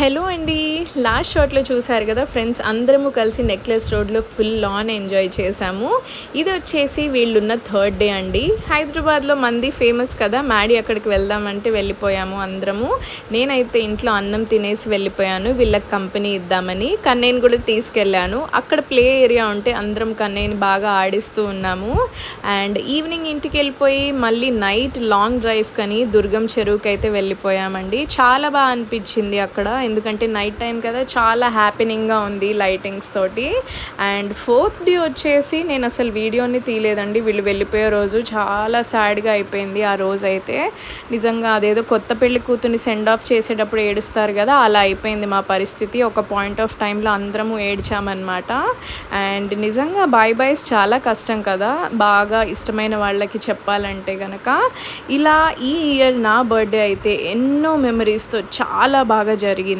Hello అండి. Last షాట్లో చూసారు కదా ఫ్రెండ్స్, అందరము కలిసి నెక్లెస్ రోడ్లో ఫుల్ ఆన్ ఎంజాయ్ చేసాము. ఇది వచ్చేసి వీళ్ళున్న థర్డ్ డే అండి. హైదరాబాద్లో మంది ఫేమస్ కదా, మ్యాడీ అక్కడికి వెళ్దామంటే వెళ్ళిపోయాము అందరము. నేనైతే ఇంట్లో అన్నం తినేసి వెళ్ళిపోయాను వీళ్ళకి కంపెనీ ఇద్దామని. కన్నయ్యని కూడా తీసుకెళ్ళాను. అక్కడ ప్లే ఏరియా ఉంటే అందరం కన్నయ్యని బాగా ఆడిస్తూ ఉన్నాము. అండ్ ఈవినింగ్ ఇంటికి వెళ్ళిపోయి మళ్ళీ నైట్ లాంగ్ డ్రైవ్ కని దుర్గం చెరువుకి అయితే వెళ్ళిపోయామండి. చాలా బాగా అనిపించింది అక్కడ, ఎందుకంటే నైట్ టైం కదా, చాలా హ్యాపీనింగ్గా ఉంది లైటింగ్స్ తోటి. అండ్ ఫోర్త్ డే వచ్చేసి నేను అసలు వీడియోని తీయలేదండి. వీళ్ళు వెళ్ళిపోయే రోజు చాలా సాడ్గా అయిపోయింది ఆ రోజు అయితే. నిజంగా అదేదో కొత్త పెళ్లి కూతుర్ని సెండ్ ఆఫ్ చేసేటప్పుడు ఏడుస్తారు కదా, అలా అయిపోయింది మా పరిస్థితి. ఒక పాయింట్ ఆఫ్ టైంలో అందరము ఏడ్చామన్నమాట. అండ్ నిజంగా బాయ్ బాయ్స్ చాలా కష్టం కదా, బాగా ఇష్టమైన వాళ్ళకి చెప్పాలంటే కనుక. ఇలా ఈ ఇయర్ నా బర్త్డే అయితే ఎన్నో మెమరీస్తో చాలా బాగా జరిగింది.